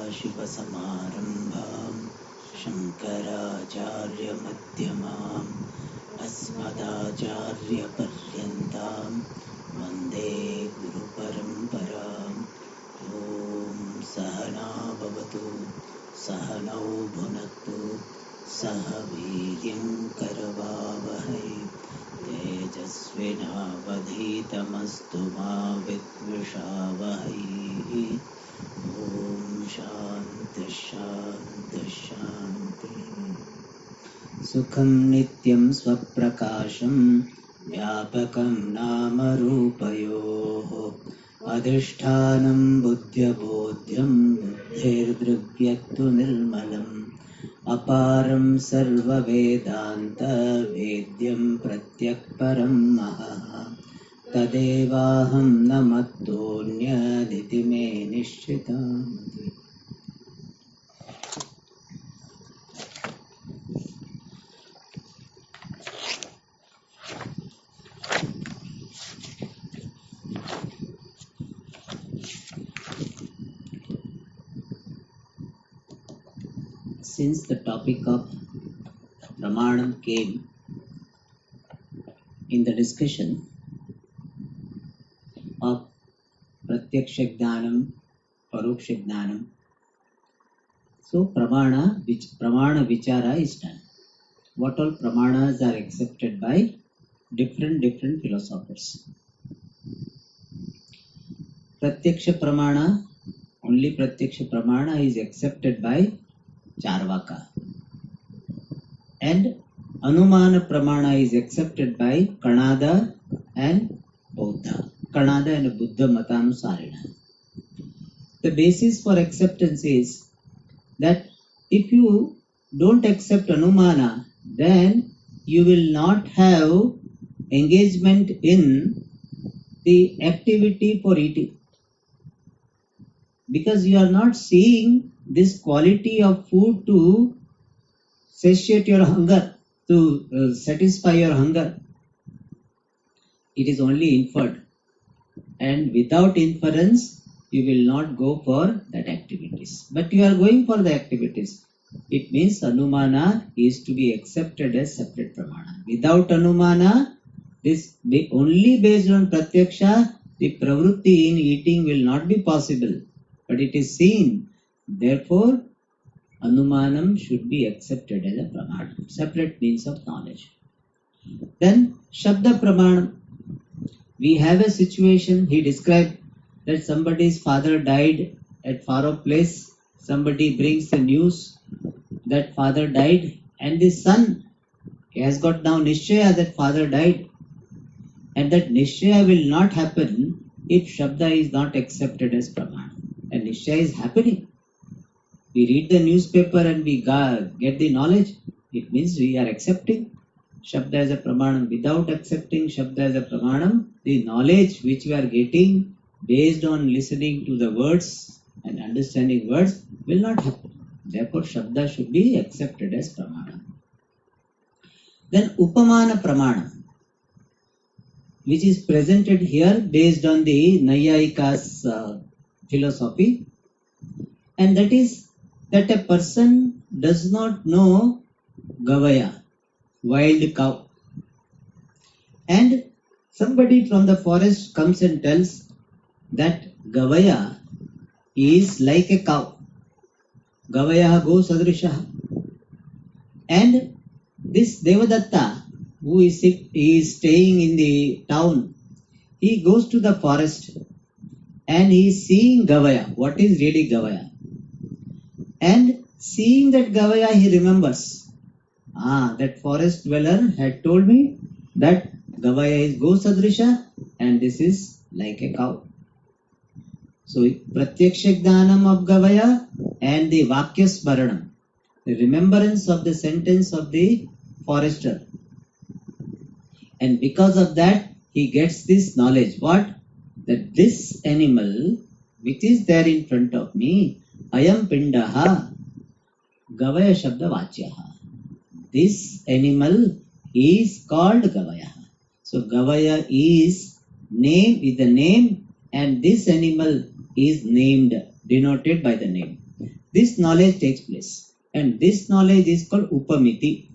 सदाशिवसमारम्भां शङ्कराचार्यमध्यमाम् अस्मदाचार्यपर्यन्तां वन्दे गुरुपरम्पराम्। ॐ सहना भवतु सहनौ भुनक्तु सह वीर्यं करवावहै तेजस्विनावधीतमस्तु मा विद्विषावहै। ॐ शान्ति शान्ति शान्ति। सुखं नित्यं स्वप्रकाशं व्यापकं नामरूपयोः अधिष्ठानं बुद्ध्यबोध्यं बुद्धिर्दृग्यत्तु निर्मलम् अपारं सर्ववेदान्त वेद्यं प्रत्यक्परं महः तदेवाहं न मत्तोऽन्यदिति मे निश्चितम्। Since the topic of Pramanam came in the discussion of Pratyaksha Jnanam, Paroksha Jnanam, so Pramana Vichara is done. What all Pramanas are accepted by different philosophers. Pratyaksha Pramana, only Pratyaksha Pramana is accepted by Charvaka. And Anumana Pramana is accepted by Kanada and Bauddha. Kanada and Buddha Matanusarina. The basis for acceptance is that if you don't accept Anumana, then you will not have engagement in the activity for eating. Because you are not seeing this quality of food to satiate your hunger, to satisfy your hunger. It is only inferred. And without inference, you will not go for that activities. But you are going for the activities. It means Anumana is to be accepted as separate Pramana. Without Anumana, this only based on Pratyaksha, the pravrutti in eating will not be possible. But it is seen. Therefore, Anumanam should be accepted as a Pramana, separate means of knowledge. Then, Shabda Pramanam. We have a situation, he described that somebody's father died at far off place. Somebody brings the news that father died, and the son has got now Nishchaya that father died. And that Nishchaya will not happen if Shabda is not accepted as Pramana. And Nishchaya is happening. We read the newspaper and we get the knowledge. It means we are accepting Shabda as a Pramanam. Without accepting Shabda as a Pramanam, the knowledge which we are getting based on listening to the words and understanding words will not happen. Therefore, Shabda should be accepted as Pramana. Then Upamana Pramana, which is presented here based on the Nayayika's philosophy, and that is that a person does not know Gavaya, wild cow. And somebody from the forest comes and tells that Gavaya is like a cow. Gavaya go sadrishaha. And this Devadatta, who is staying in the town, he goes to the forest and he is seeing Gavaya. What is really Gavaya? And seeing that Gavaya, he remembers, that forest dweller had told me that Gavaya is Gosadrisha and this is like a cow. So Pratyaksha Jnanam of Gavaya and the Vakya Smaranam, the remembrance of the sentence of the forester. And because of that, he gets this knowledge. What? That this animal which is there in front of me, Ayam Pindaha Gavaya Shabda Vachyaha. This animal is called Gavaya. So Gavaya is the name, and this animal is named, denoted by the name. this knowledge takes place. And this knowledge is called Upamiti.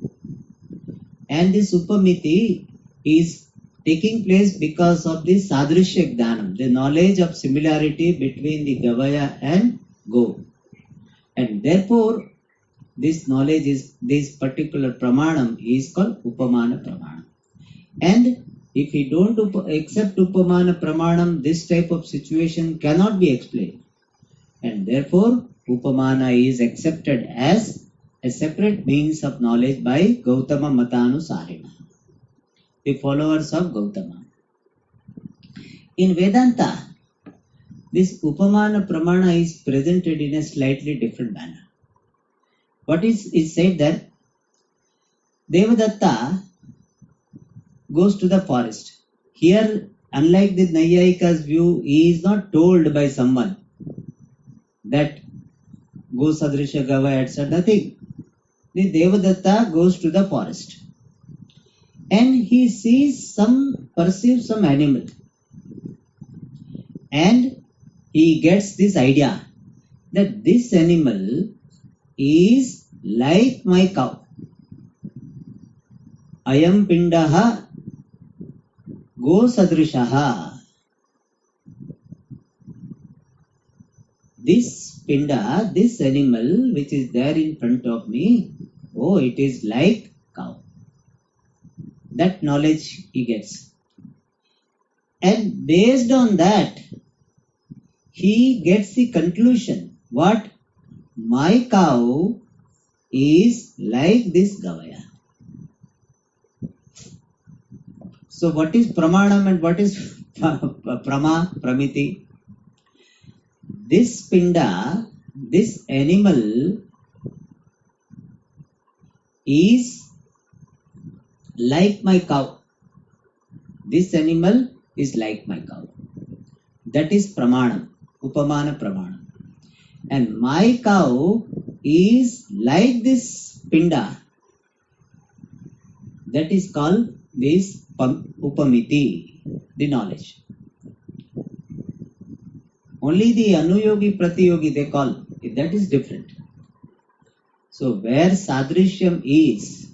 And this Upamiti is taking place because of the Sadrishya Jnanam, the knowledge of similarity between the Gavaya and Go. And therefore, this knowledge is, this particular Pramanam is called Upamana Pramanam. And if we don't accept Upamana Pramanam, this type of situation cannot be explained. And therefore, Upamana is accepted as a separate means of knowledge by Gautama Matanusarina, the followers of Gautama. In Vedanta, this Upamana Pramana is presented in a slightly different manner. What is said that Devadatta goes to the forest. Here, unlike the Nayayika's view, he is not told by someone that go Sadrisha Gavaya, etc. Nothing. The Devadatta goes to the forest and he perceives some animal, and he gets this idea that this animal is like my cow. Ayam pindaha go sadrishaha. This pinda, this animal which is there in front of me, oh, it is like cow. That knowledge he gets. And based on that, he gets the conclusion, what? My cow is like this Gavaya. So what is Pramanam and what is Pramiti? This pinda, this animal is like my cow. This animal is like my cow. That is Pramanam, Upamana Pramanam. And my cow is like this pinda. That is called this Upamiti, the knowledge. Only the Anuyogi, Pratiyogi they call, that is different. So where Sadrishyam is,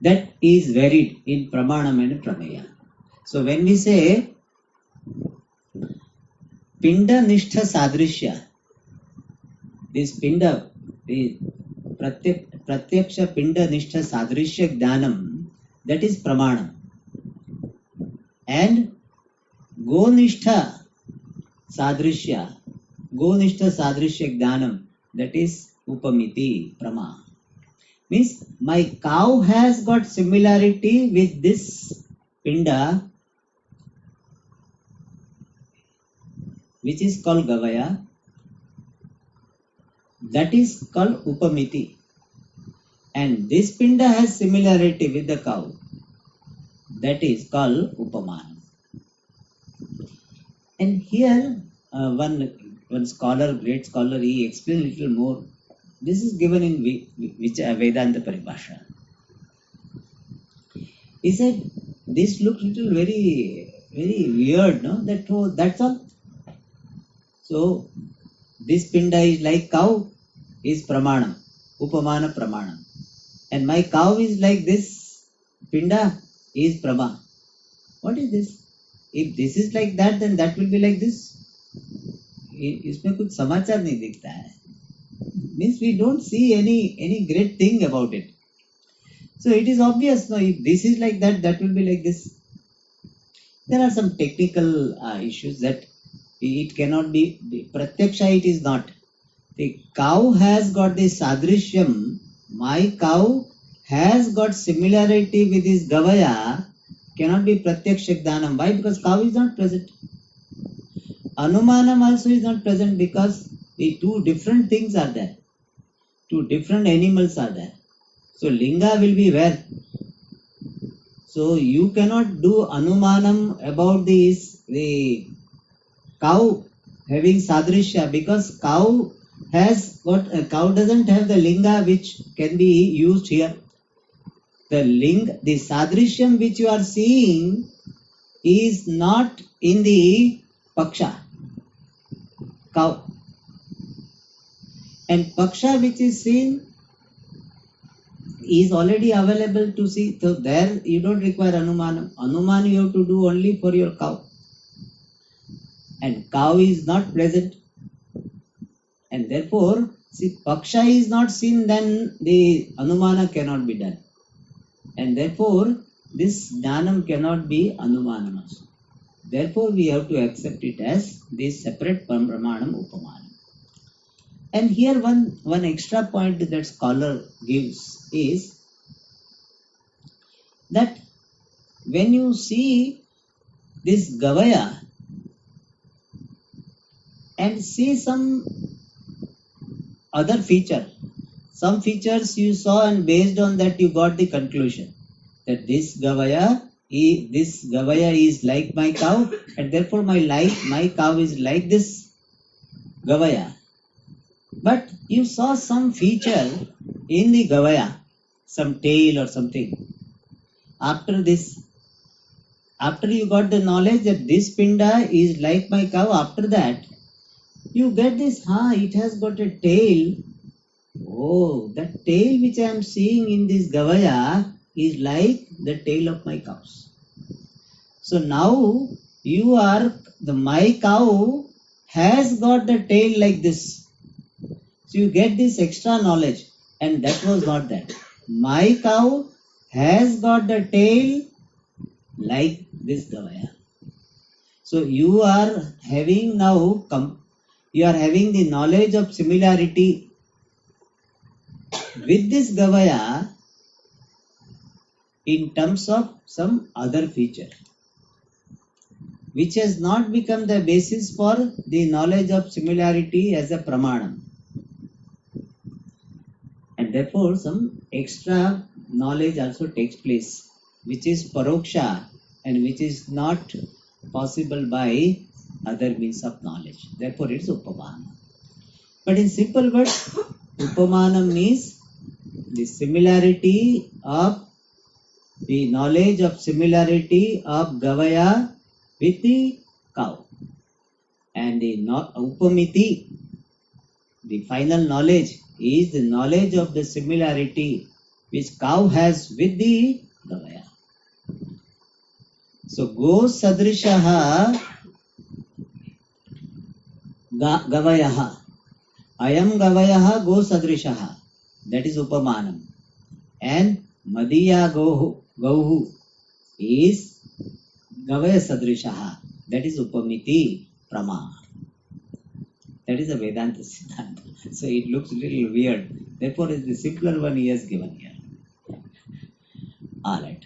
that is varied in Pramanam and Prameya. So when we say Pinda Nishtha Sadrishya, this Pinda, the Pratyaksha Pinda Nishtha Sadrishya Jnanam, that is Pramanam. And Go Nishtha Sadrishya, Go Nishtha Sadrishya Jnanam, that is Upamiti, Prama. Means my cow has got similarity with this Pinda, which is called Gavaya. That is called Upamiti. And this Pinda has similarity with the cow. That is called Upamanam. And here one scholar, great scholar, he explained a little more. This is given in Vedanta Paribhasha. He said, this looks little very, very weird, no? That's all. So, this Pinda is like cow, is Pramanam, Upamana Pramanam. And my cow is like this Pinda, is Prama. What is this? If this is like that, then that will be like this. इसमें कुछ समाचार नहीं दिखता है. Means we don't see any great thing about it. So it is obvious, no, if this is like that, that will be like this. There are some technical issues that it cannot be, Pratyaksha it is not. The cow has got the Sadrishyam, my cow has got similarity with this Gavaya, cannot be Pratyaksha Jnanam. Why? Because cow is not present. Anumanam also is not present because the two different things are there. Two different animals are there. So Linga will be where? So you cannot do Anumanam about the cow having Sadrishya, because cow doesn't have the Linga which can be used here. The Sadrishyam which you are seeing is not in the Paksha, cow. And Paksha which is seen is already available to see. So there you don't require Anumanam. Anuman you have to do only for your cow. And cow is not present. And therefore, see, Paksha is not seen, then the Anumana cannot be done. And therefore, this Jnanam cannot be Anumanam also. Therefore, we have to accept it as this separate Pramanam Upamanam. And here one extra point that scholar gives is that when you see this Gavaya and see some other feature, some features you saw, and based on that you got the conclusion that this Gavaya is like my cow, and therefore my cow is like this Gavaya. But you saw some feature in the Gavaya, some tail or something. After you got the knowledge that this Pinda is like my cow, after that you get this, it has got a tail. Oh, that tail which I am seeing in this Gavaya is like the tail of my cows. So now my cow has got the tail like this. So you get this extra knowledge, and that was not that. My cow has got the tail like this Gavaya. So you are having the knowledge of similarity with this Gavaya in terms of some other feature, which has not become the basis for the knowledge of similarity as a pramanam. And therefore some extra knowledge also takes place, which is paroksha and which is not possible by other means of knowledge. Therefore it is upamana. But in simple words, upamana means the similarity of the knowledge of similarity of Gavaya with the cow. And the upamiti, the final knowledge, is the knowledge of the similarity which cow has with the Gavaya. So go sadrishaha Gavayaha. Ayam Gavayaha go sadrishaha. That is upamanam. And Madiya Gauhu is Gavaya Sadrishaha. That is Upamiti Prama. That is a Vedanta Siddhanta. So it looks a little weird. Therefore, it's the simpler one he has given here. Alright.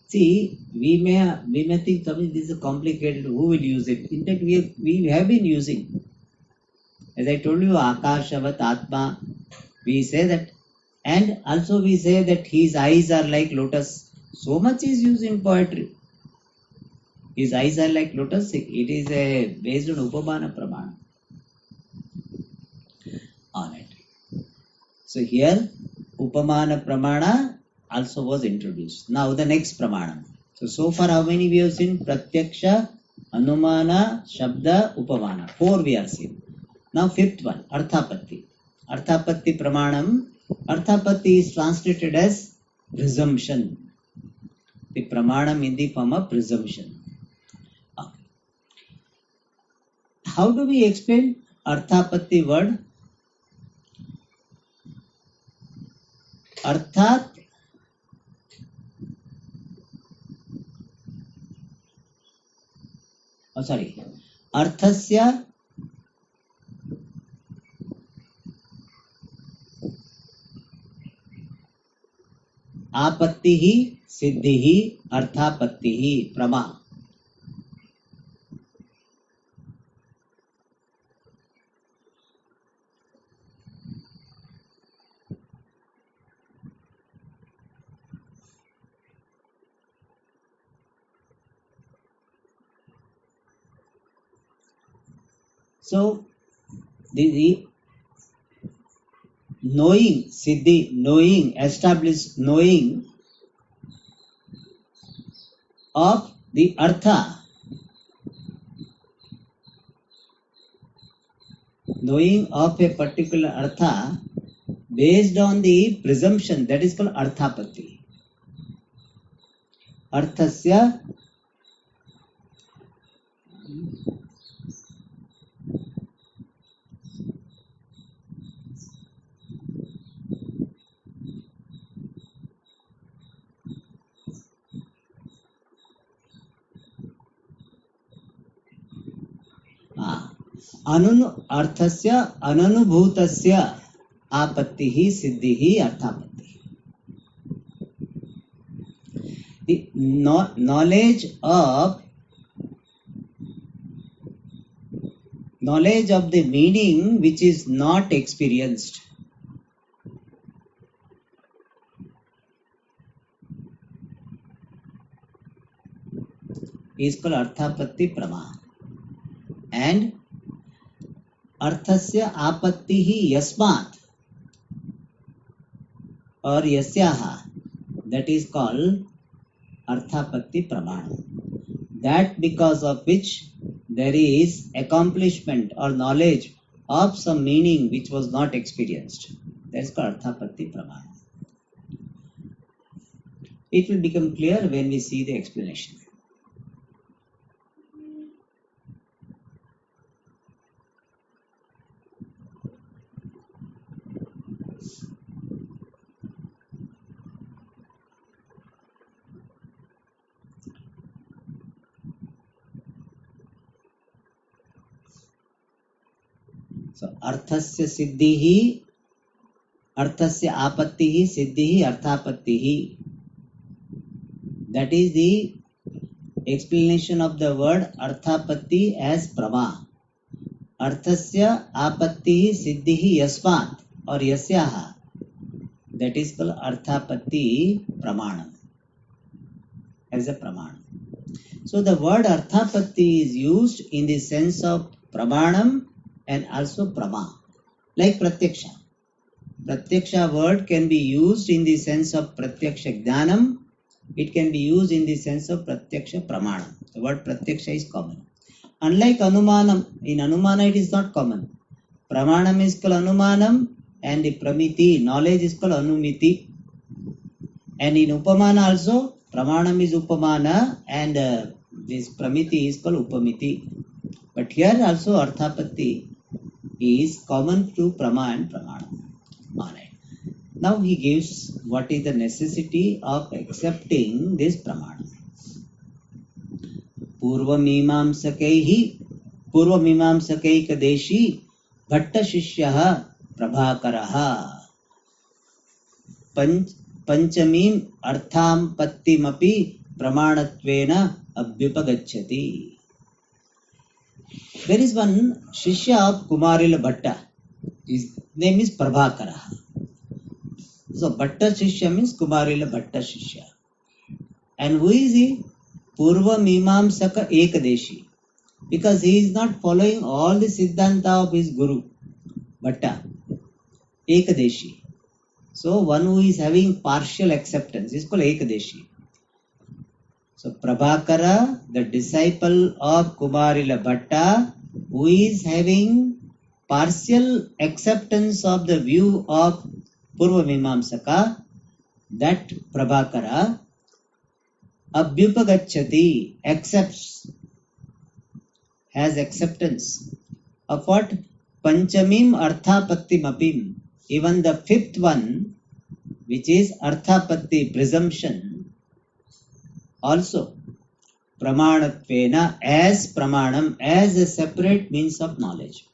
See, we may think something this is complicated. Who will use it? In fact, we have been using. As I told you, Akashavat Atma. We say that. And also we say that his eyes are like lotus. So much is used in poetry. His eyes are like lotus. It is based on Upamana Pramana. Alright. So here Upamana Pramana also was introduced. Now the next Pramana. So far how many we have seen? Pratyaksha, Anumana, Shabda, Upamana. 4 we are seeing. Now fifth one, Arthapatti. Arthapatti Pramanam. Arthapatti is translated as presumption. The Pramanam in the form of presumption. Okay. How do we explain Arthapatti word? Arthat Arthasya Apattihi Siddhihi Arthapattihi Prama. So the knowing, Siddhi, knowing, established knowing of the Artha knowing of a particular artha based on the presumption, that is called arthapatti. Arthasya अर्थस्य अननुभूतस्य आपत्तिः सिद्धिः अर्थापत्ति. The knowledge of the meaning which is not experienced is called arthapatti prama. And अर्थस्य आपत्तिः यस्मात् or yasyaha, that is called arthapatti pramana. That because of which there is accomplishment or knowledge of some meaning which was not experienced. That is called arthapatti pramana. It will become clear when we see the explanation. So, arthasya siddhihi, arthasya apattihi, siddhihi, arthapattihi. That is the explanation of the word arthapatti as prama. Arthasya apattihi, siddhihi, yasmat or yasyaha. That is called arthapatti pramanam, as a pramanam. So, the word arthapatti is used in the sense of pramanam and also prama, like pratyaksha. Pratyaksha word can be used in the sense of pratyaksha jnanam. It can be used in the sense of pratyaksha pramanam. The word pratyaksha is common. Unlike anumanam, in anumana it is not common. Pramanam is called anumanam and the pramiti, knowledge is called anumiti. And in upamana also, pramanam is upamana and this pramiti is called upamiti. But here also arthapatti is common to prama and pramana. Now he gives what is the necessity of accepting this pramana. पूर्वमीमांसकैकदेशी भट्टशिष्यः प्रभाकरः Panchami अर्थापत्तिमपि प्रमाणत्वेन अभ्युपगच्छति. There is one Shishya of Kumarila Bhatta. His name is Prabhakara. So Bhatta Shishya means Kumarila Bhatta Shishya. And who is he? Purva Mimamsaka Ekadeshi. Because he is not following all the Siddhanta of his Guru, Bhatta. Ekadeshi. So one who is having partial acceptance is called Ekadeshi. So Prabhakara, the disciple of Kumarila Bhatta, who is having partial acceptance of the view of Purva Mimamsaka, that Prabhakara Abhyupagacchati, accepts, has acceptance of what? Panchamim Arthapatti Mapim, even the fifth one, which is Arthapatti, presumption, also Pramanatvena, as Pramanam, as a separate means of knowledge.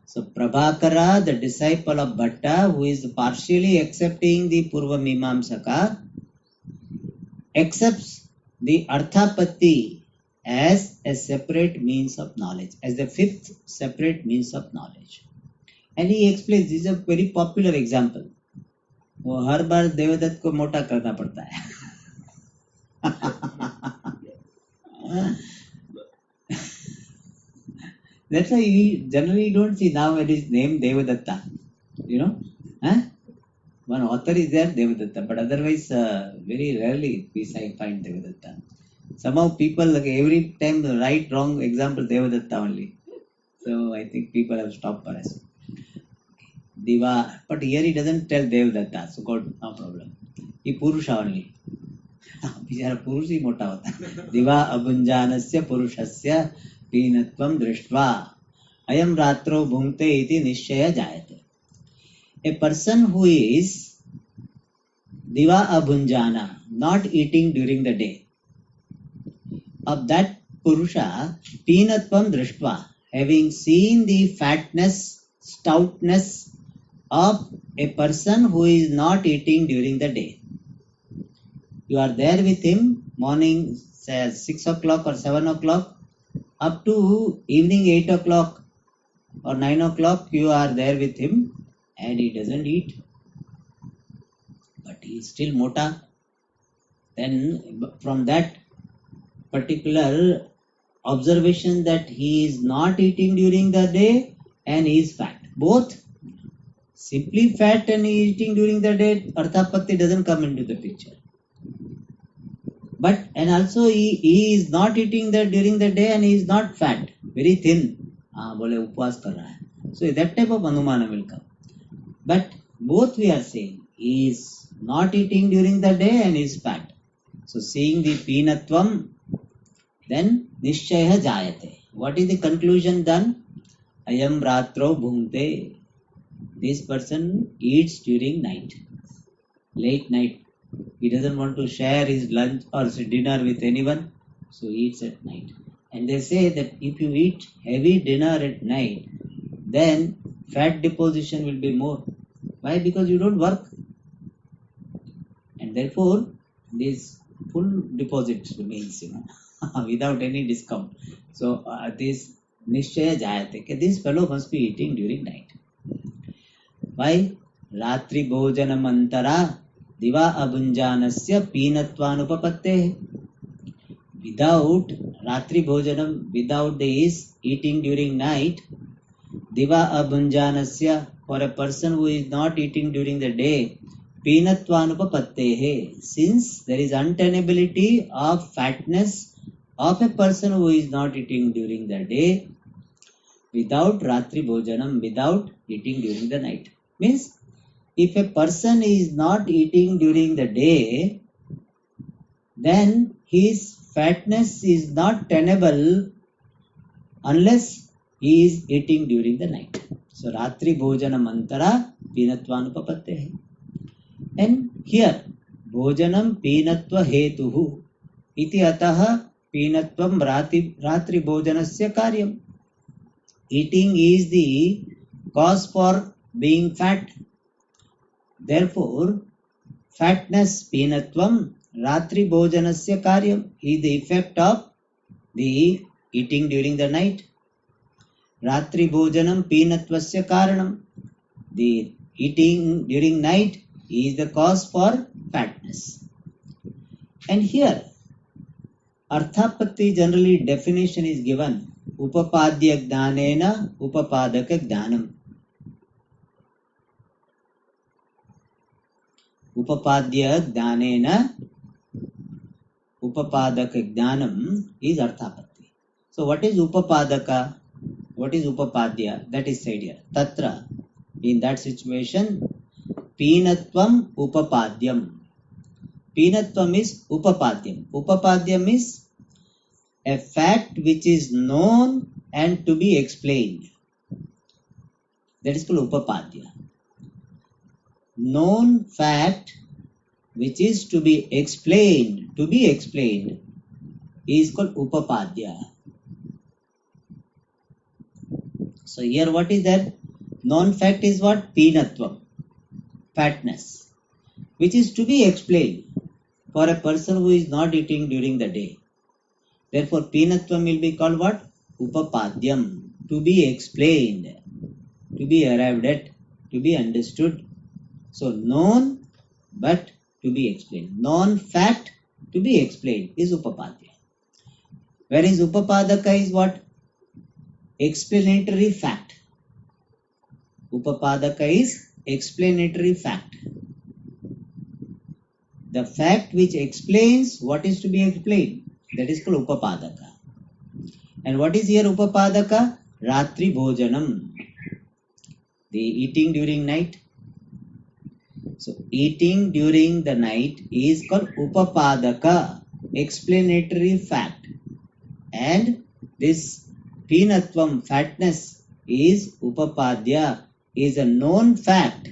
So Prabhakara, the disciple of Bhatta, who is partially accepting the Purva Mimamsaka, accepts the Arthapatti as a separate means of knowledge, as the fifth separate means of knowledge. And he explains, this is a very popular example. वो हर बार देवदत्त को मोटा करना पड़ता है. That's why we generally don't see nowadays name Devadatta. You know, one author is there, Devadatta, but otherwise very rarely we find Devadatta. Somehow people like every time the right wrong example Devadatta only. So I think people have stopped for us. Diva, but here he doesn't tell Devdatta, so God, no problem. He Purusha only. बिचारा पुरुष ही मोटा होता है. दिवा अभुञ्जानस्य पुरुषस्य पीनत्वं दृष्ट्वा अयं रात्रौ भुङ्क्ते इति निश्चय जायते. A person who is diva abhunjana, not eating during the day, of that purusha, peenatvam drishtva, having seen the fatness, stoutness of a person who is not eating during the day. You are there with him morning, say 6 o'clock or 7 o'clock, up to evening 8 o'clock or 9 o'clock, you are there with him and he doesn't eat. But he is still mota. Then from that particular observation that he is not eating during the day and he is fat. Both simply fat and eating during the day, arthapatti doesn't come into the picture. But and also he is not eating that during the day and he is not fat, very thin. बोले उपवास कर रहा है. So that type of anumana will come. But both we are saying he is not eating during the day and is fat. So seeing the peenatvam, then nishchaya jayate. What is the conclusion done? Ayam ratro bhungte. This person eats during night, late night. He doesn't want to share his lunch or dinner with anyone, so he eats at night. And they say that if you eat heavy dinner at night, then fat deposition will be more. Why? Because you don't work. And therefore, this full deposit remains, without any discount. So, this nishchaya jayate, this fellow must be eating during night. Why? Ratri bhojanam antara diva abhunjanasya peenatvanupapatte. Without ratri bhojanam, without this eating during night, diva abhunjanasya, for a person who is not eating during the day, peenatvanupapatte, since there is untenability of fatness of a person who is not eating during the day, without ratri bhojanam, without eating during the night. Means, if a person is not eating during the day, then his fatness is not tenable unless he is eating during the night. So, Ratri Bhojanam Antara Peenatvanupapatte. And here, Bhojanam Peenatva Hetuhu iti ataha Peenatvam Ratri Bhojanasya Karyam. Eating is the cause for being fat. Therefore, fatness peenatvam ratri bhojanasya karyam is the effect of the eating during the night. Ratri bhojanam peenatvasya karanam. The eating during night is the cause for fatness. And here, arthapatti generally definition is given. Upapadya jnanena upapadaka jnanam. Upapadya jnanena upapadaka jnanam is arthapatti. So what is upapadaka? What is upapadya? That is said here. Tatra, in that situation, peenatvam upapadyam. Peenatvam is upapadyam. Upapadyam is a fact which is known and to be explained. That is called upapadya. Known fact which is to be explained is called upapadya. So here what is that? Known fact is what? Peenatvam, fatness, which is to be explained for a person who is not eating during the day. Therefore, peenatvam will be called what? Upapadyam, to be explained, to be arrived at, to be understood. So, known but to be explained. Known fact to be explained is upapadya. Whereas upapadaka is what? Explanatory fact. Upapadaka is explanatory fact. The fact which explains what is to be explained. That is called upapadaka. And what is here upapadaka? Ratri Bhojanam, the eating during night. So eating during the night is called Upapadaka, explanatory fact. And this Pinatvam, fatness, is Upapadya, is a known fact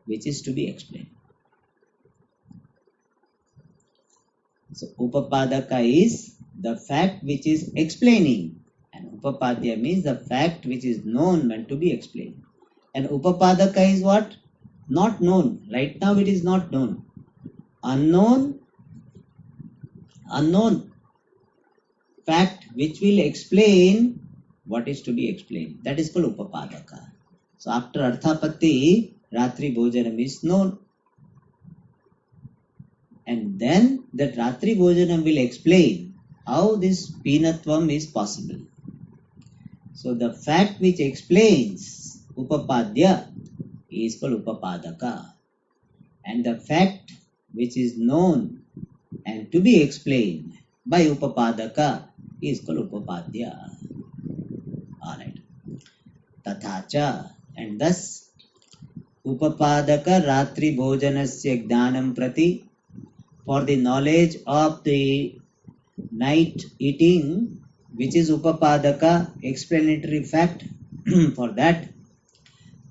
which is to be explained. So Upapadaka is the fact which is explaining, and Upapadya means the fact which is known and to be explained. And Upapadaka is what? Not known. Right now it is not known. Unknown fact which will explain what is to be explained. That is called Upapadaka. So after Arthapatti, Ratri Bhojanam is known. And then that Ratri Bhojanam will explain how this Pinatvam is possible. So the fact which explains Upapadya is called Upapadaka. And the fact which is known and to be explained by Upapadaka is called Upapadya. Alright. Tathacha. And thus Upapadaka Ratri Bhojanasya Jnanam Prati, for the knowledge of the night eating, which is Upapadaka, explanatory fact, for that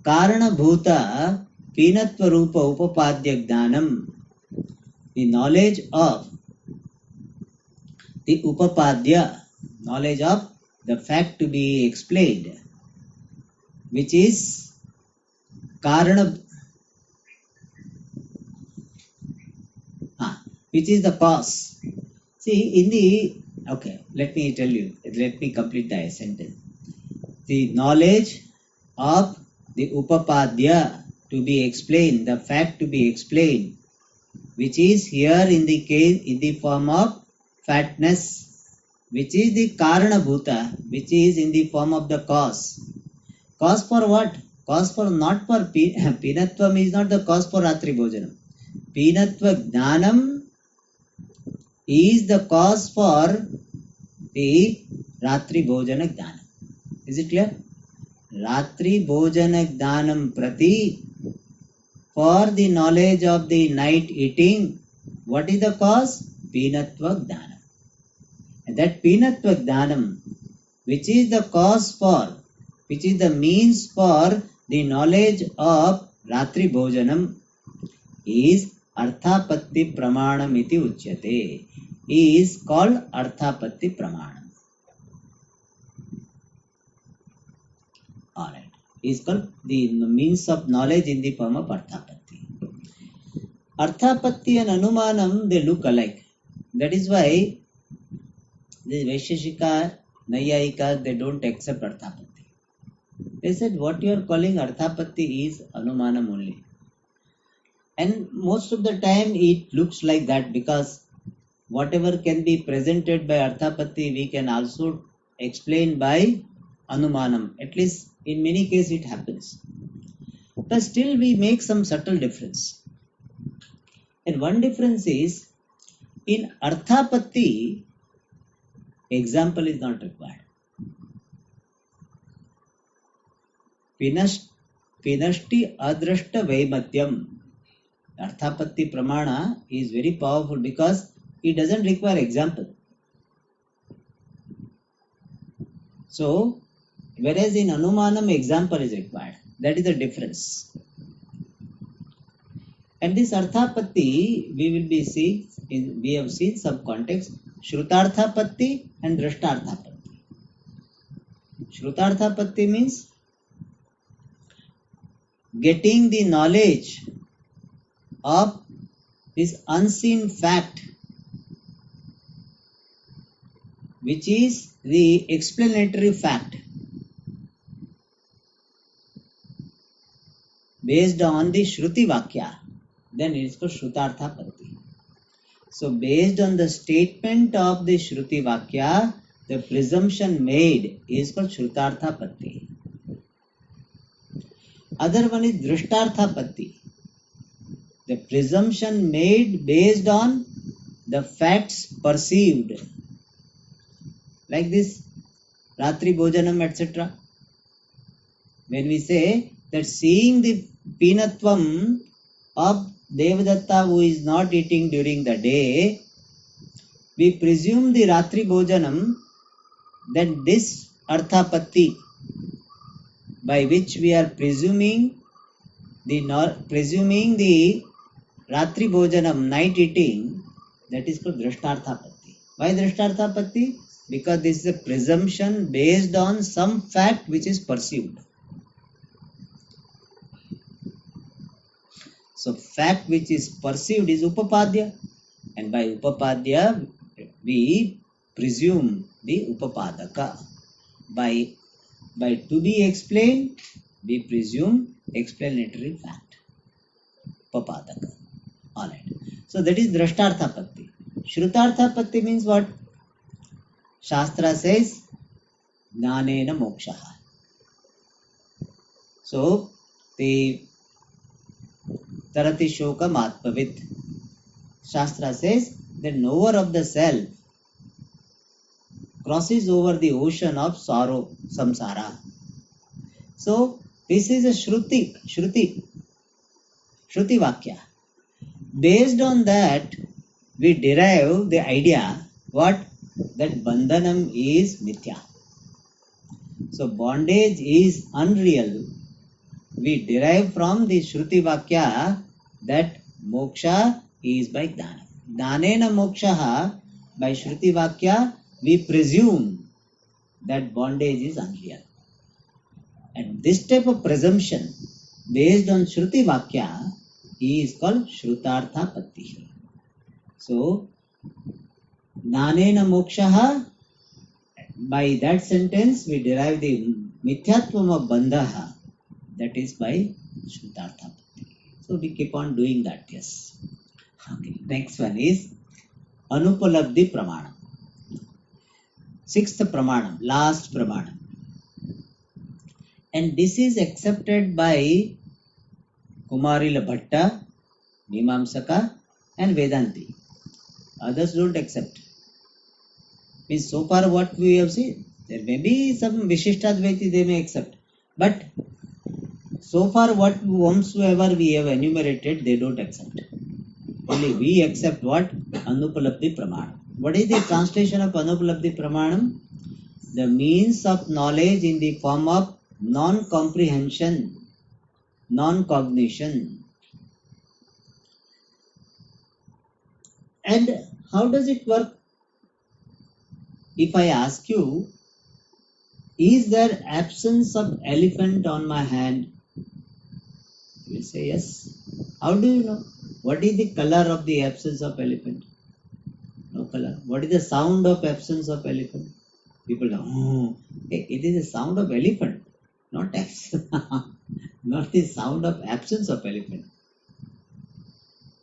Karana Bhuta Pinatva Rupa Upapadya Jnanam, the knowledge of the Upapadya, knowledge of the fact to be explained, which is Karana, which is the cause. See, let me complete the sentence. The knowledge of the Upapadya to be explained, the fact to be explained, which is here in the form of fatness, which is the Karana Bhuta, which is in the form of the cause. Cause for what? Cause for not for Pinatvam is not the cause for Ratri Bhojanam. Pinatva Jnanam is the cause for the Ratri Bhojana Jnanam. Is it clear? Ratri Bhojana Jnanam Prati, for the knowledge of the night eating, what is the cause? Pinatva Jnanam. And that Pinatva Jnanam, which is the cause for, which is the means for the knowledge of Ratri Bhojanam, is Arthapatti Pramanam iti uchyate, is called Arthapatti Pramanam. Alright, is called the means of knowledge in the form of Arthapatti. Arthapatti and Anumanam, they look alike. That is why the Vaisheshika, Nayayika, they don't accept Arthapatti. They said what you are calling Arthapatti is Anumanam only. And most of the time it looks like that, because whatever can be presented by Arthapatti, we can also explain by Anumanam. At least in many cases it happens. But still we make some subtle difference. And one difference is, in Arthapatti, example is not required. Pinashti Adrashta Vaimatyam. Arthapatti Pramana is very powerful because it doesn't require example. So, whereas in Anumanam, example is required. That is the difference. And this Arthapatti, we have seen some context, Shrutarthapatti and Drashtarthapatti. Shrutarthapatti means getting the knowledge of this unseen fact, which is the explanatory fact based on the Shruti Vakya, then it is called Shrutarthapatti. So based on the statement of the Shruti Vakya, the presumption made is called Shrutarthapatti. Other one is Drishtarthapatti. The presumption made based on the facts perceived. Like this, Ratri Bhojanam, etc. When we say that seeing the Pinatvam of Devadatta who is not eating during the day, we presume the Ratri Bhojanam, then this Arthapatti by which we are presuming the Ratri Bhojanam, night eating, that is called Drashtarthapatti. Why Drashtarthapatti? Because this is a presumption based on some fact which is perceived. So fact which is perceived is Upapadya, and by Upapadya we presume the Upapadaka. By to be explained, we presume explanatory fact. Upapadaka. Alright. So that is Drashtarthapatti. Shrutarthapatti means what? Shastra says Jnanena Mokshaha. So the Tarati Shokam Atmavit. Shastra says the knower of the self crosses over the ocean of sorrow, samsara. So this is a Shruti Vakya. Based on that, we derive the idea what? That bandhanam is mithya. So bondage is unreal. We derive from the Shruti Vakya that moksha is by Jnana. Jnanena mokshaha, by Shruti Vakya, we presume that bondage is unreal. And this type of presumption based on Shruti Vakya is called Shrutarthapatti. So, Jnanena mokshaha, by that sentence we derive the mithyatvam of bandhaha, that is by Shrutarthapatti. So we keep on doing that, yes. Okay. Next one is Anupalabdhi Pramanam. Sixth Pramanam, last Pramanam. And this is accepted by Kumarila Bhatta, Mimamsaka and Vedanti. Others don't accept. Means so far what we have seen, there may be some Vishishtadvaiti they may accept. But so far whomsoever we have enumerated, they don't accept. Only we accept what? Anupalabdhi Pramanam. What is the translation of Anupalabdhi Pramanam? The means of knowledge in the form of non-comprehension, non-cognition. And how does it work? If I ask you, is there absence of elephant on my hand? You will say yes. How do you know? What is the color of the absence of elephant? No color. What is the sound of absence of elephant? People know. Oh, it is the sound of elephant, not not the sound of absence of elephant.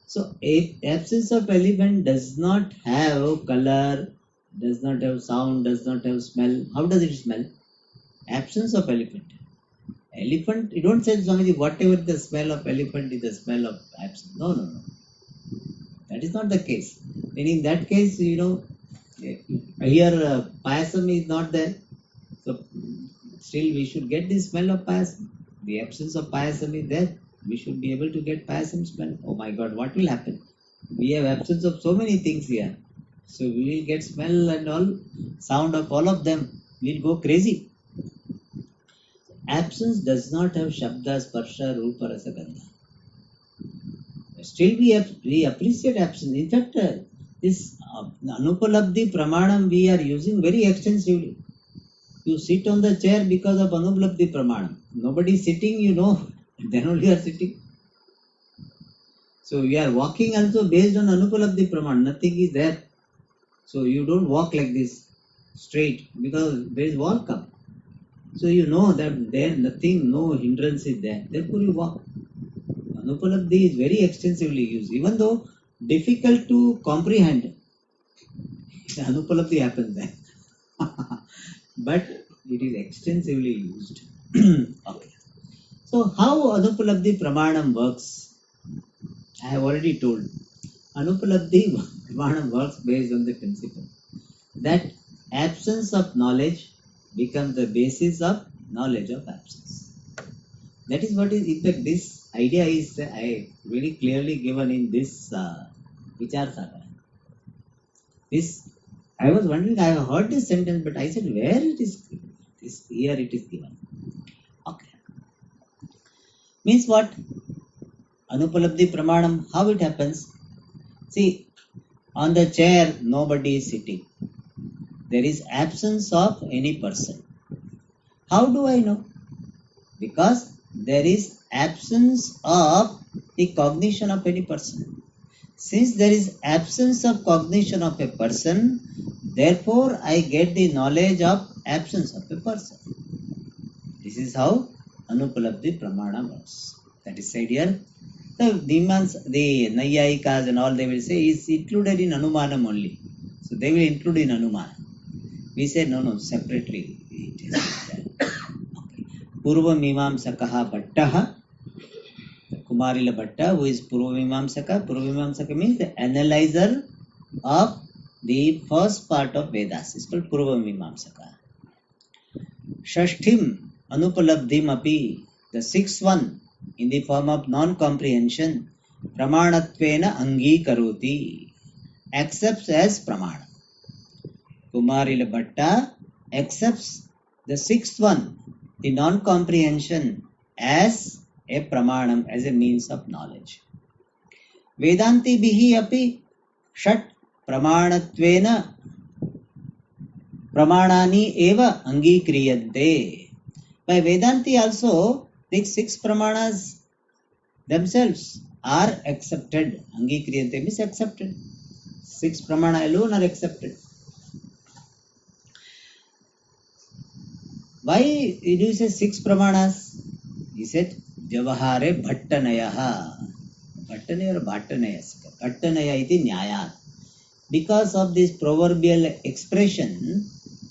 So if absence of elephant does not have color, does not have sound, does not have smell, how does it smell? Absence of elephant. Elephant, you don't say Swamiji, whatever the smell of elephant is the smell of absence. No. That is not the case. And in that case, here payasam is not there. So still we should get the smell of payasam. The absence of payasam is there. We should be able to get payasam smell. Oh my God, what will happen? We have absence of so many things here. So we will get smell and all, sound of all of them. We'll go crazy. Absence does not have Shabda, Sparsha, Rupa, Rasa, Gandha. Still we appreciate absence. In fact, this Anupalabdhi Pramanam we are using very extensively. You sit on the chair because of Anupalabdhi Pramanam. Nobody is sitting, then only you are sitting. So we are walking also based on Anupalabdhi Pramanam. Nothing is there. So you don't walk like this straight because there is wall come. So you know that there nothing, no hindrance is there. Therefore you walk. Anupalabdhi is very extensively used. Even though difficult to comprehend, Anupalabdhi happens there. But it is extensively used. Okay. So how Anupalabdhi Pramanam works? I have already told. Anupalabdhi Pramanam works based on the principle that absence of knowledge becomes the basis of knowledge of absence. That is what is, in fact, this idea is very clearly given in this Vichar Sagar. This, I was wondering, I have heard this sentence, but I said, where it is given? This, here it is given. Okay. Means what? Anupalabdhi Pramanam, how it happens? See, on the chair, nobody is sitting. There is absence of any person. How do I know? Because there is absence of the cognition of any person. Since there is absence of cognition of a person, therefore I get the knowledge of absence of a person. This is how Anupalabdhi Pramana works. That is said here. The demons, the Nayayikas and all, they will say is included in Anumanam only. So they will include in Anumana. We say no, separately it is there. Okay. Purva Mimamsakaha Bhattaha, Kumarila Bhatta, who is Purva Mimamsaka. Purva Mimamsaka means the analyzer of the first part of Vedas. It's called Purva Mimamsaka. Shashthim Anupalabdhim api, the sixth one in the form of non-comprehension, Pramanatvena Angi Karoti, accepts as Pramana. Kumarila Bhatta accepts the sixth one, the non-comprehension, as a Pramanam, as a means of knowledge. Vedanti bihi api shat Pramanatvena Pramanani eva Angikriyante. By Vedanti also, these six Pramanas themselves are accepted. Angikriyante means accepted. Six Pramana alone are accepted. Why do you say six Pramanas? He said, Vyavahare Bhattanayaha. Bhattanaya or Bhattanaya? Bhattanaya iti Nyayat. Because of this proverbial expression,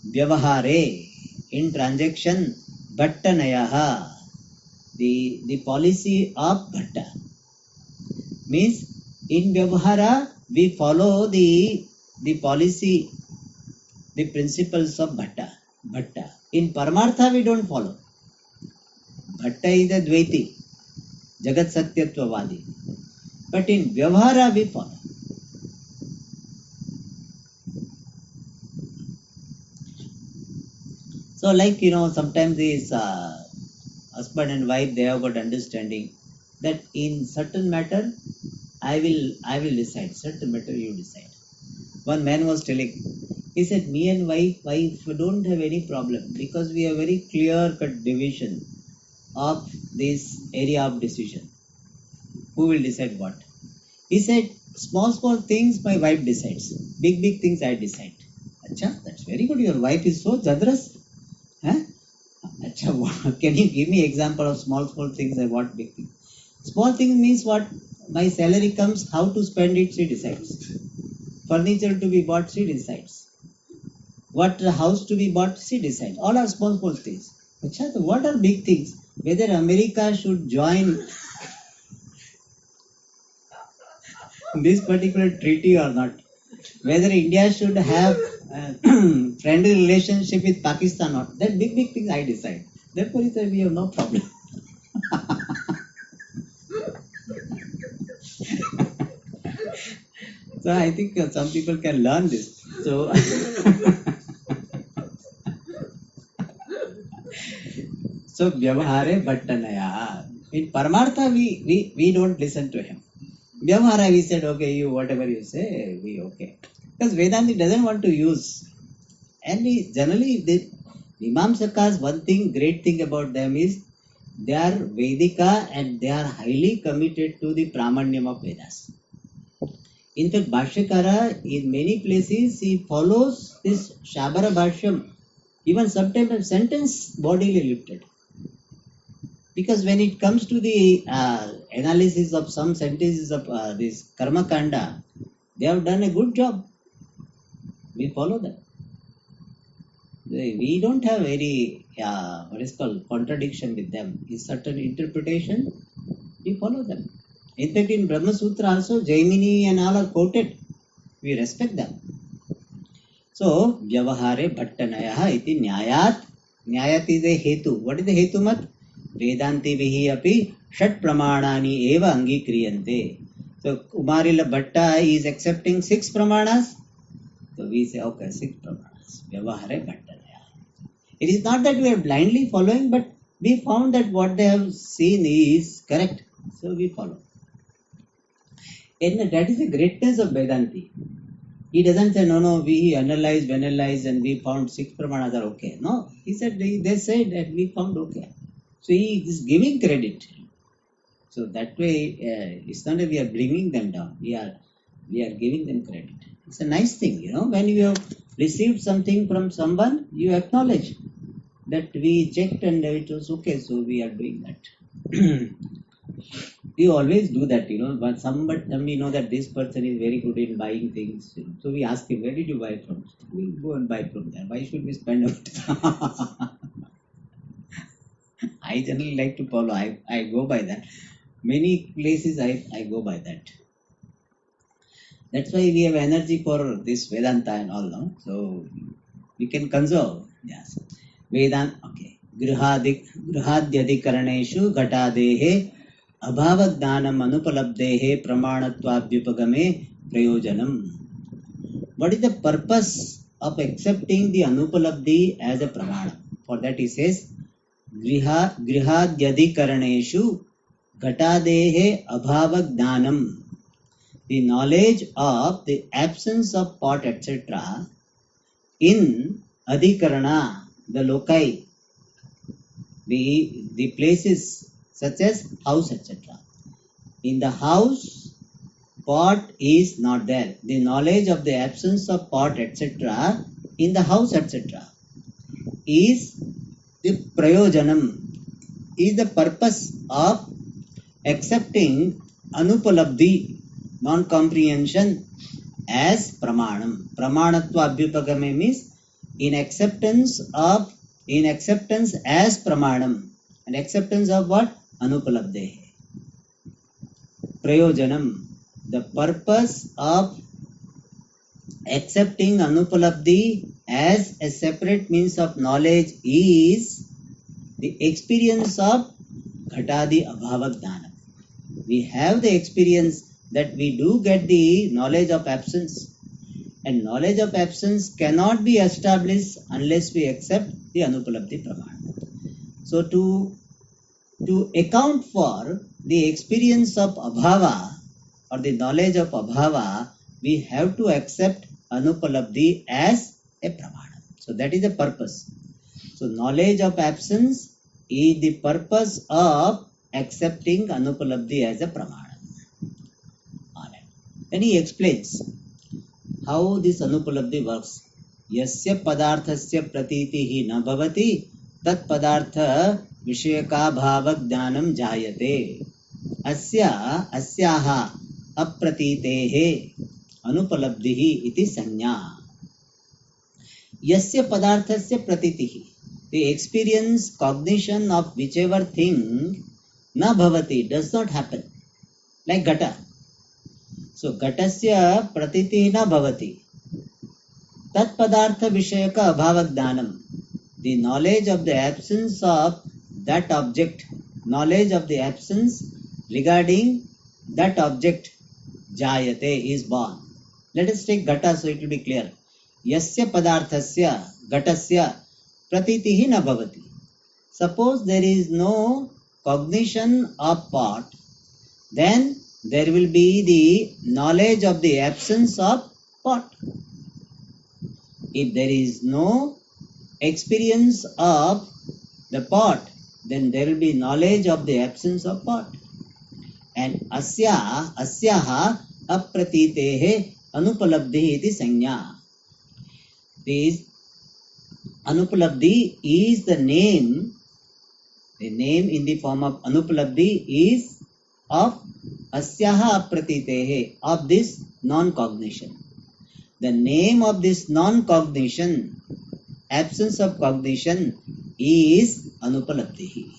Vyavahare, in transaction, Bhattanayaha, the policy of Bhatta. Means, in Vyavahara, we follow the policy, the principles of Bhatta. In Paramartha, we don't follow. Bhatta is a Dvaiti, Jagat Satyatvavadi. But in Vyavahara, we follow. So, like, sometimes these husband and wife, they have got understanding that in certain matter, I will decide. Certain matter, you decide. One man was telling, he said, me and wife don't have any problem because we have very clear-cut division of this area of decision. Who will decide what? He said, small things my wife decides. Big things I decide. Acha, that's very good. Your wife is so generous. Huh? Acha, can you give me example of small things and what big things? Small things means what? My salary comes, how to spend it, she decides. Furniture to be bought, she decides. What house to be bought, she decides. All are small things. Acha, so what are big things? Whether America should join this particular treaty or not. Whether India should have a friendly relationship with Pakistan or not. That big things I decide. Therefore, he said we have no problem. So I think some people can learn this. So so Vyavahare Bhattanaya. In Paramartha, we don't listen to him. Vyavahara, we said, okay, you whatever you say, we okay. Because Vedanti doesn't want to use. And generally, the Mimamsakas, one thing, great thing about them is they are Vedika and they are highly committed to the Pramanyam of Vedas. In fact, Bhashyakara, in many places, he follows this Shabara Bhashyam, even sometimes a sentence bodily lifted. Because when it comes to the analysis of some sentences of this Karma Kanda, they have done a good job. We follow them. We don't have any what is called contradiction with them. In certain interpretation, we follow them. In fact, in Brahma Sutra also, Jaimini and all are quoted. We respect them. So vyavahare bhattanayah iti न्यायात is a hetu. What is the hetu mat? Vedanti vihi api षट pramanani eva angikhriyante. So Kumarila Bhatta is accepting 6 pramanas. So we say okay, 6 pramanas. Vyavahare bhattanayah. It is not that we are blindly following, but we found that what they have seen is correct, so we follow. And that is the greatness of Vedanti. He doesn't say, no, we analyzed, and we found 6 pramanas are okay. No, he said, they said that we found okay. So he is giving credit. So that way, it's not that we are bringing them down. We are giving them credit. It's a nice thing, when you have received something from someone, you acknowledge that we checked and it was okay, so we are doing that. We always do that, but somebody know that this person is very good in buying things. So we ask him, where did you buy from? We go and buy from there. Why should we spend on it? I generally like to follow. I go by that. Many places I go by that. That's why we have energy for this Vedanta and all, no? So we can conserve. Yes. Vedant, okay. गृहाद्यधिकरणेषु घटादेः अभावज्ञानम् अनुपलब्धेः प्रमाणत्वाभ्युपगमे प्रयोजनम्. What is the purpose of accepting the anupalabdhi as a pramana? For that he says, गृहाद्यधिकरणेषु घटादेः अभावज्ञानम्. The knowledge of the absence of pot, etc. in adhikarana, the loci, the places such as house, etc. In the house, pot is not there. The knowledge of the absence of pot, etc. in the house, etc. is the prayojanam, is the purpose of accepting anupalabdhi, non-comprehension, as pramanam. Pramanatva abhyupagame means in acceptance as pramanam. And acceptance of what? Anupalabdhe. Prayojanam. The purpose of accepting anupalabdhi as a separate means of knowledge is the experience of ghatadi abhava jnana. We have the experience that we do get the knowledge of absence, and knowledge of absence cannot be established unless we accept the anupalabdhi pramana. So to account for the experience of abhava or the knowledge of abhava, we have to accept anupalabdhi as a pramana. So that is the purpose. So knowledge of absence is the purpose of accepting anupalabdhi as a pramana. Then he explains how this anupalabdhi works. Yasya padarthasya pratitihi na bhavati tat padartha vishayaka bhava jnanam jayate. Asyaha apratitehe anupalabdhihi iti sanya. Yasya padarthasya pratitihi, the experience, cognition of whichever thing, na bhavati, does not happen. Like ghata. So ghatasya pratiti na bhavati. Tat padartha vishayaka abhava jnanam. The knowledge of the absence of that object, knowledge of the absence regarding that object, jayate, is born. Let us take ghata so it will be clear. Yasya padarthasya ghatasya pratitihi na bhavati. Suppose there is no cognition of pot, then there will be the knowledge of the absence of pot. If there is no experience of the pot, then there will be knowledge of the absence of pot. And asyaha apratitehe anupalabdhi iti sanya. This anupalabdhi is the name in the form of anupalabdhi is of asyaha apratitehe, of this non-cognition. The name of this non-cognition, absence of cognition, is anupalabdhi.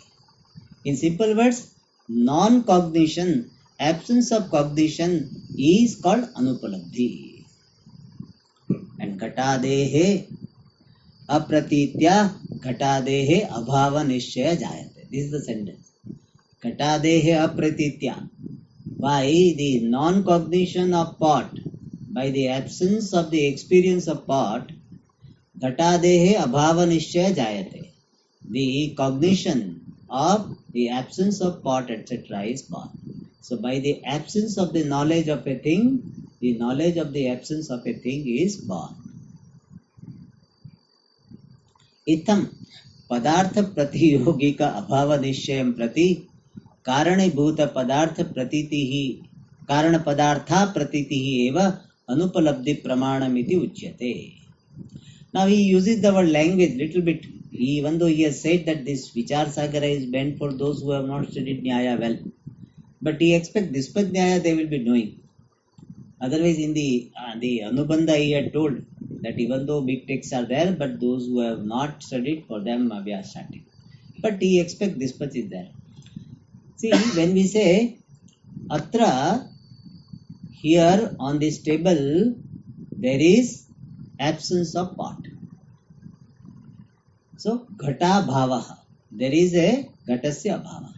In simple words, non-cognition, absence of cognition is called anupalabdhi. And Ghatadehe apratitya ghatadehe abhava nishchaya jayate. This is the sentence. Ghatadehe apratitya. By the non-cognition of pot, by the absence of the experience of pot, ghatadehe abhava nishchaya jayate. The cognition of the absence of pot, etc. is born. So by the absence of the knowledge of a thing, the knowledge of the absence of a thing is born. इत्थं पदार्थ प्रतियोगिका अभाव निश्चयं प्रति कारणीभूत पदार्थ प्रतीतिः कारण पदार्था प्रतीतिः एव अनुपलब्धि प्रमाणमिति उच्यते. Now he uses the word language little bit, even though he has said that this Vichar Sagara is meant for those who have not studied Nyaya well. But he expects Dispad Nyaya they will be knowing. Otherwise, in the Anubandha he had told that even though big texts are there, but those who have not studied, for them we are starting. But he expects Dispad is there. See, when we say Atra, here on this table, there is absence of pot. So, Ghata Bhavaha. There is a Ghatasya Bhava.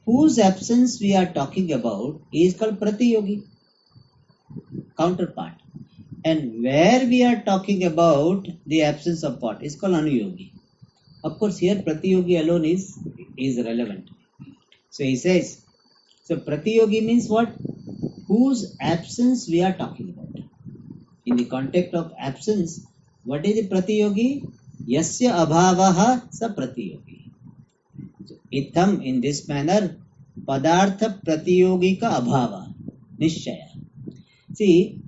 Whose absence we are talking about is called Pratiyogi, counterpart. And where we are talking about the absence of pot is called Anuyogi. Of course, here Pratiyogi alone is relevant. So he says, so Pratiyogi means what? Whose absence we are talking about. In the context of absence, what is the Pratiyogi? Yasya abhavaha sa Pratiyogi. So, itham, in this manner, Padartha Pratiyogika abhava, Nishchaya. See,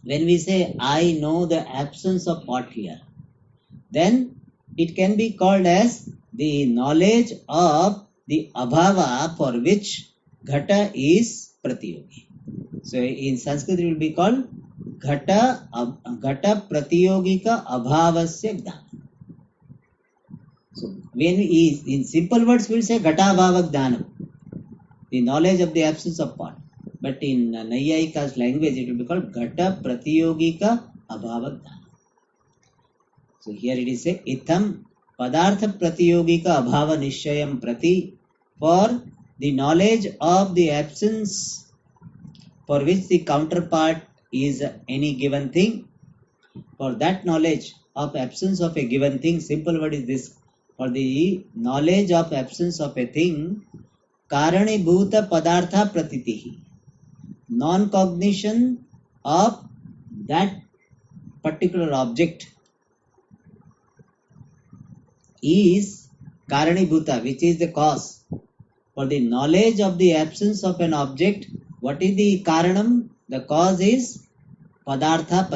when we say, I know the absence of pot here, then it can be called as the knowledge of the abhava for which Ghata is Pratiyogi. So in Sanskrit it will be called Ghata Pratiyogika Abhavasya Gnana. So when in simple words we will say Ghata Abhava Gnana, the knowledge of the absence of pot. But in Naiyayika's language it will be called Ghata Pratiyogika Abhava Gnana. So here it is say Itham Padartha Pratiyogika Abhava Nishchayam Prati, for the knowledge of the absence for which the counterpart is any given thing. For that knowledge of absence of a given thing, simple word is this. For the knowledge of absence of a thing, Karanibhuta Padartha Pratitihi, non-cognition of that particular object is Karanibhuta, which is the cause. For the knowledge of the absence of an object, what is the Karanam? The cause is Padartha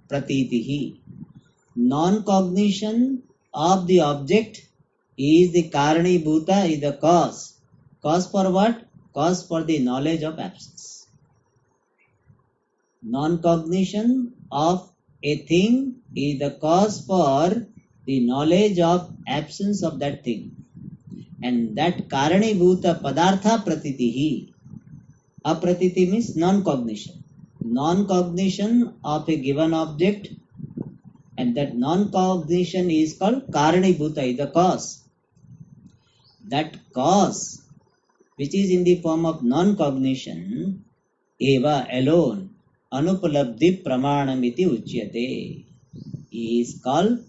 Pratitihi. Non-cognition of the object is the Karanibhuta, is the cause. Cause for what? Cause for the knowledge of absence. Non-cognition of a thing is the cause for the knowledge of absence of that thing. And that Karanibhuta Padartha Pratitihi. Apratiti means non-cognition. Non-cognition of a given object, and that non-cognition is called Karanibhuta, is the cause. That cause, which is in the form of non-cognition, eva alone, Anupalabdhi Pramanamiti Uchyate, is called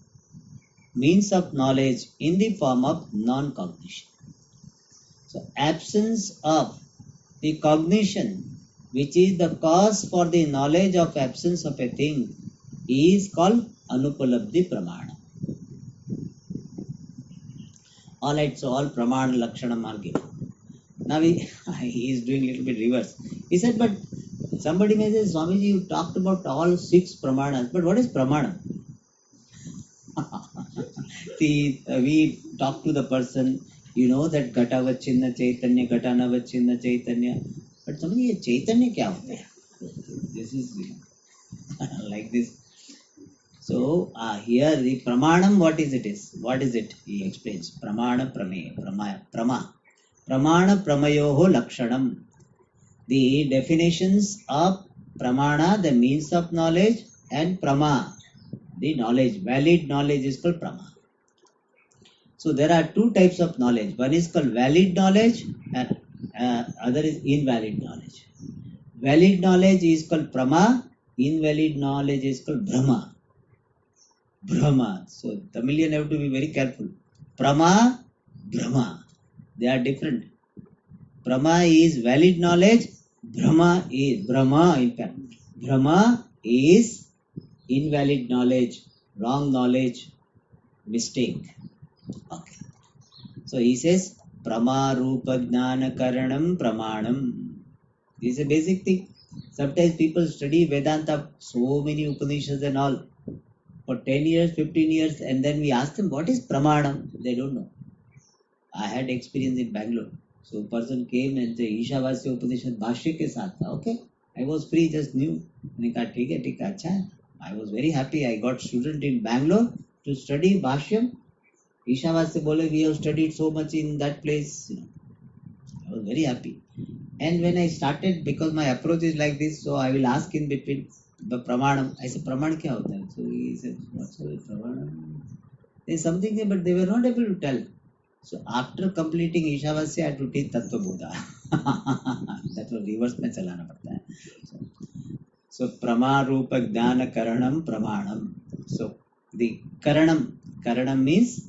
means of knowledge in the form of non-cognition. So absence of the cognition, which is the cause for the knowledge of absence of a thing, is called Anupalabdhi Pramana. Alright, so all Pramana Lakshanam are given. Now he is doing a little bit reverse. He said, but somebody may say, Swamiji, you talked about all 6 Pramanas, but what is Pramana? See, we talk to the person, you know that Ghatavachinna Chaitanya, Ghatanavachinna Chaitanya. But Swamiji, Chaitanya kya hota hai? This is like this. So here the Pramanam, what is it? What is it? He explains. Pramana Prameya. Pramana Pramayoho Lakshanam. The definitions of Pramana, the means of knowledge, and Prama, the knowledge, valid knowledge is called Prama. So there are two types of knowledge. One is called valid knowledge and other is invalid knowledge. Valid knowledge is called Prama, invalid knowledge is called Brahma. Brahma. So Tamilian have to be very careful. Prama, Brahma. They are different. Prama is valid knowledge. Brahma, in fact. Brahma is invalid knowledge, wrong knowledge, mistake. Okay. So he says, Prama Rupa Jnana Karanam Pramanam. This is a basic thing. Sometimes people study Vedanta, so many Upanishads and all, for 10 years, 15 years, and then we ask them, what is Pramanam? They don't know. I had experience in Bangalore. So a person came and said, Ishavasya Upanishad Bhashya ke saath tha. Okay. I was free, just knew. I was very happy. I got student in Bangalore to study Bhashyam. Ishavasya bole, we have studied so much in that place. I was very happy. And when I started, because my approach is like this, so I will ask in between the Pramanam. I said, Praman kya hota hai? So he said, what's Pramanam? There's something there, but they were not able to tell. So after completing Ishavasya, I had to teach Tattva Bodha. That was reverse mein chalana padta hai. So Prama Rupa Jnana Karanam Pramanam. So the Karanam means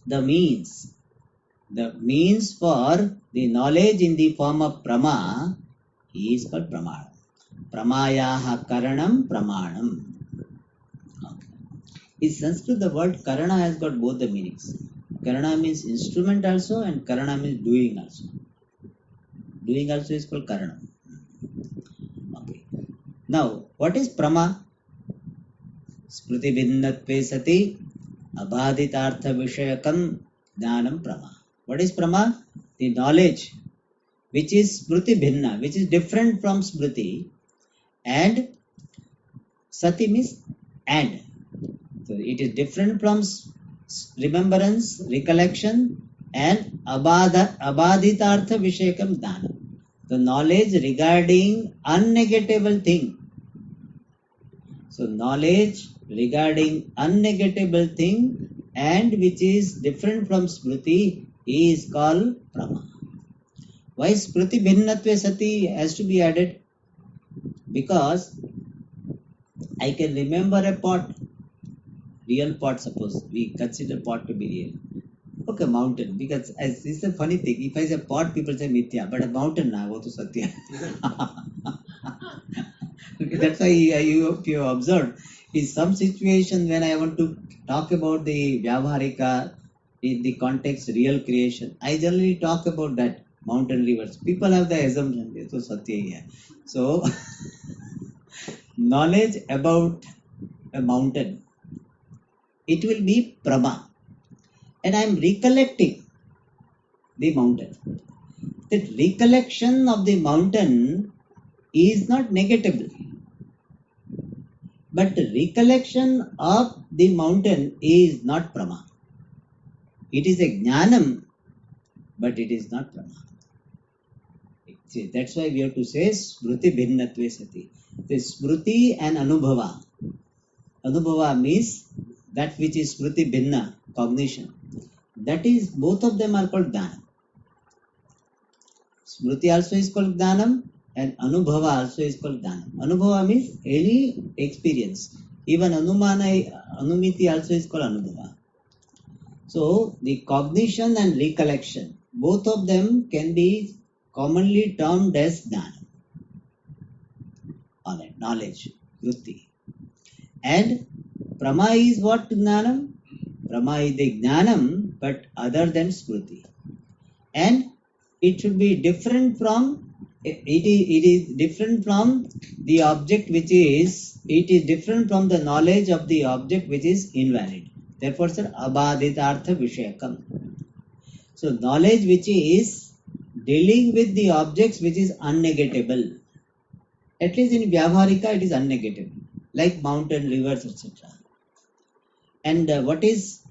the means. The means for the knowledge in the form of Prama is called Pramana. Pramayaha Karanam Pramanam. Okay. In Sanskrit, the word Karana has got both the meanings. Karana means instrument also, and Karana means doing also. Doing also is called Karana. Okay. Now, what is Prama? Smriti Bhinnatve Sati Abhaditartha Vishayakam Jnanam Prama. What is Prama? The knowledge which is Smriti Bhinna, which is different from Smriti, and Sati means and. So it is different from remembrance, recollection, and Abhaditartha Vishayakam Jnanam. The knowledge regarding unnegatable thing. So knowledge regarding unnegatable thing and which is different from Smriti is called Prama. Why Smriti Bhinnatve Sati has to be added? Because I can remember a pot, real pot, suppose we consider pot to be real. Okay, mountain, because this is a funny thing. If I say pot, people say Mithya, but a mountain, na, wo to Satya. Okay, that's why you observed in some situation when I want to talk about the Vyavaharika in the context real creation, I generally talk about that mountain rivers. People have the assumption, so Satya here. So knowledge about a mountain, it will be Prama. And I am recollecting the mountain. That recollection of the mountain is not negatable. But recollection of the mountain is not Prama. It is a Jnanam, but it is not Prama. See, that's why we have to say Smriti Bhinnatve Sati. The Smriti and Anubhava. Anubhava means that which is Smriti Bhinna, cognition. That is, both of them are called Jnanam. Smriti also is called Jnanam and Anubhava also is called Jnanam. Anubhava means any experience. Even Anumiti also is called Anubhava. So, the cognition and recollection, both of them can be commonly termed as Jnanam. Alright, knowledge, Vritti. And Prama is what Jnanam? Prama is the Jnanam, but other than Smriti. And it should be different from, it is different from the object which is, it is different from the knowledge of the object which is invalid. Therefore, sir, Abhaditartha Vishayakam. So, knowledge which is dealing with the objects which is unnegatable. At least in Vyavaharika, it is unnegatable, like mountain, rivers, etc. And what is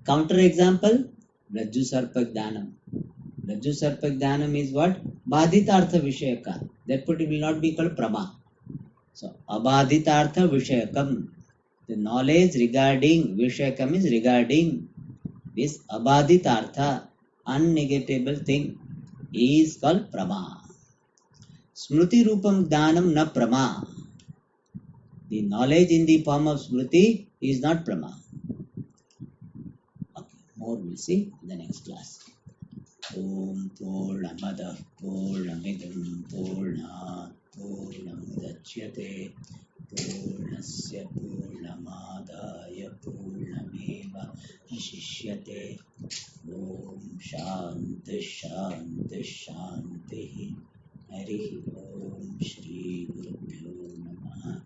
counter example? Rajju Sarpa Jnanam. Rajju Sarpa Jnanam is what? Badhitartha Vishayaka. Therefore, it will not be called Prama. So, Abadhitartha Vishayakam. The knowledge regarding Vishayakam is regarding this Abadhitartha, unnegatable thing, is called Prama. Smruti Rupam Jnanam na Prama. The knowledge in the form of Smruti is not Prama. Okay, more we'll see in the next class. Om Purnamada Purnamidam Purnat Purnamudachyate Purnasya Purnamadaya Purnameva Vashishyate. Om Shanti Shanti Shanti. Hari Om Shri Gurubhyo Namaha.